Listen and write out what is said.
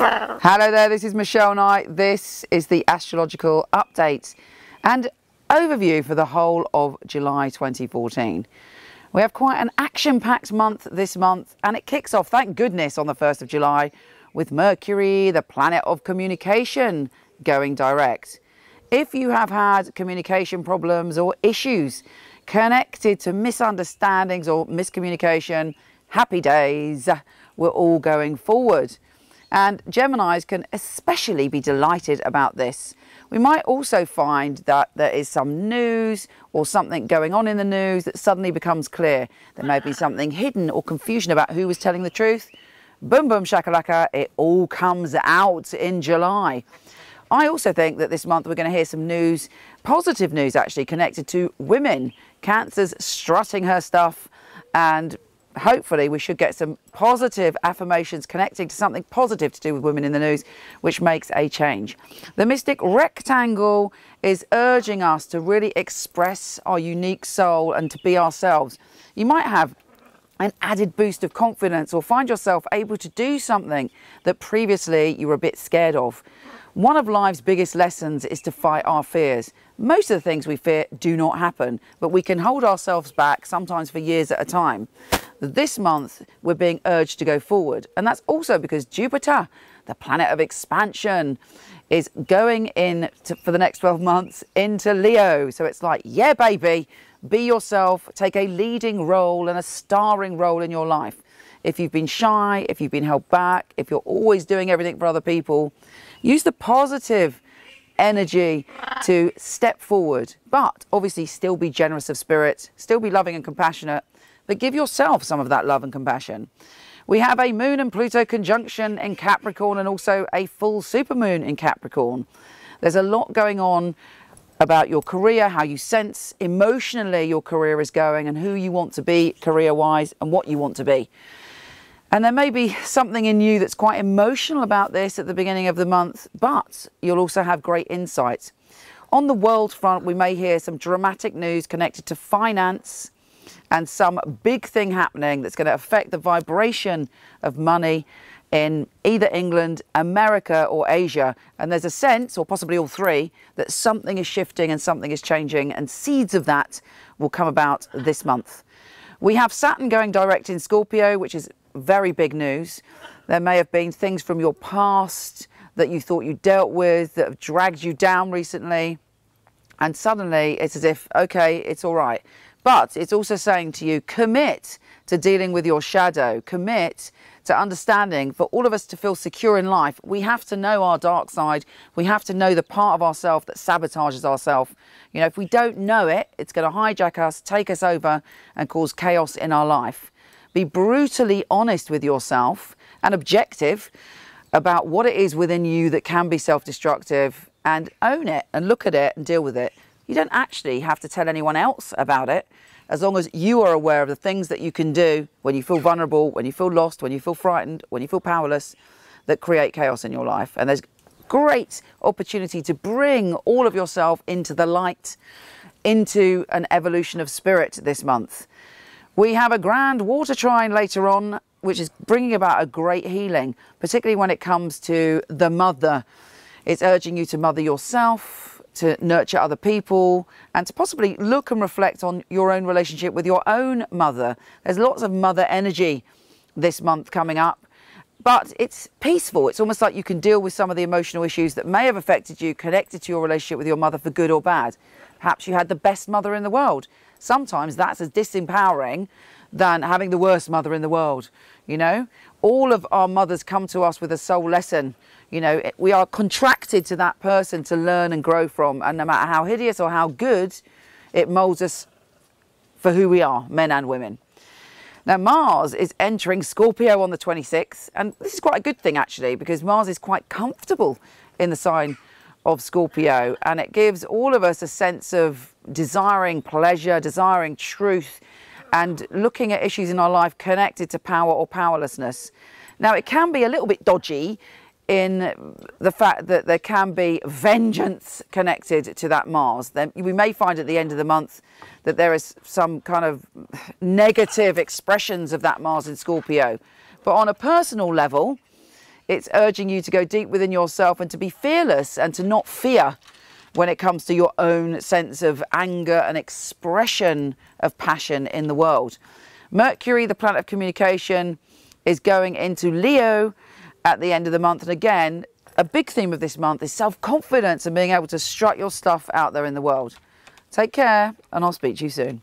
Hello there, this is Michele Knight. This is the astrological update and overview for the whole of July 2014. We have quite an action-packed month this month, and it kicks off, thank goodness, on the 1st of July with Mercury, the planet of communication, going direct. If you have had communication problems or issues connected to misunderstandings or miscommunication, happy days, we're all going forward. And Geminis can especially be delighted about this. We might also find that there is some news or something going on in the news that suddenly becomes clear. There may be something hidden or confusion about who was telling the truth. Boom, boom, shakalaka, it all comes out in July. I also think that this month we're going to hear some news, positive news actually, connected to women. Cancer's strutting her stuff, and hopefully we should get some positive affirmations connecting to something positive to do with women in the news, which makes a change. The mystic rectangle is urging us to really express our unique soul and to be ourselves. You might have an added boost of confidence or find yourself able to do something that previously you were a bit scared of. One of life's biggest lessons is to fight our fears. Most of the things we fear do not happen, but we can hold ourselves back sometimes for years at a time. This month, we're being urged to go forward. And that's also because Jupiter, the planet of expansion, is going for the next 12 months into Leo. So it's like, yeah, baby, be yourself, take a leading role and a starring role in your life. If you've been shy, if you've been held back, if you're always doing everything for other people, use the positive energy to step forward, but obviously still be generous of spirit, still be loving and compassionate, but give yourself some of that love and compassion. We have a Moon and Pluto conjunction in Capricorn and also a full supermoon in Capricorn. There's a lot going on about your career, how you sense emotionally your career is going and who you want to be career-wise and what you want to be. And there may be something in you that's quite emotional about this at the beginning of the month, but you'll also have great insights. On the world front, we may hear some dramatic news connected to finance and some big thing happening that's going to affect the vibration of money in either England, America or Asia. And there's a sense, or possibly all three, that something is shifting and something is changing, and seeds of that will come about this month. We have Saturn going direct in Scorpio, which is very big news. There may have been things from your past that you thought you dealt with that have dragged you down recently, and suddenly it's as if, okay, it's all right. But it's also saying to you, commit to dealing with your shadow, commit to understanding. For all of us to feel secure in life, we have to know our dark side. We have to know the part of ourselves that sabotages ourselves. You know, if we don't know it, it's going to hijack us, take us over and cause chaos in our life. Be brutally honest with yourself and objective about what it is within you that can be self-destructive, and own it and look at it and deal with it. You don't actually have to tell anyone else about it, as long as you are aware of the things that you can do when you feel vulnerable, when you feel lost, when you feel frightened, when you feel powerless, that create chaos in your life. And there's great opportunity to bring all of yourself into the light, into an evolution of spirit this month. We have a grand water trine later on, which is bringing about a great healing, particularly when it comes to the mother. It's urging you to mother yourself, to nurture other people, and to possibly look and reflect on your own relationship with your own mother. There's lots of mother energy this month coming up, but it's peaceful. It's almost like you can deal with some of the emotional issues that may have affected you, connected to your relationship with your mother for good or bad. Perhaps you had the best mother in the world. Sometimes that's as disempowering than having the worst mother in the world. You know, all of our mothers come to us with a soul lesson. You know, we are contracted to that person to learn and grow from. And no matter how hideous or how good, it molds us for who we are, men and women. Now, Mars is entering Scorpio on the 26th. And this is quite a good thing, actually, because Mars is quite comfortable in the sign of Scorpio. And it gives all of us a sense of desiring pleasure, desiring truth, and looking at issues in our life connected to power or powerlessness. Now, it can be a little bit dodgy in the fact that there can be vengeance connected to that Mars. Then we may find at the end of the month that there is some kind of negative expressions of that Mars in Scorpio. But on a personal level, It's urging you to go deep within yourself and to be fearless and to not fear when it comes to your own sense of anger and expression of passion in the world. Mercury, the planet of communication, is going into Leo at the end of the month. And again, a big theme of this month is self-confidence and being able to strut your stuff out there in the world. Take care, and I'll speak to you soon.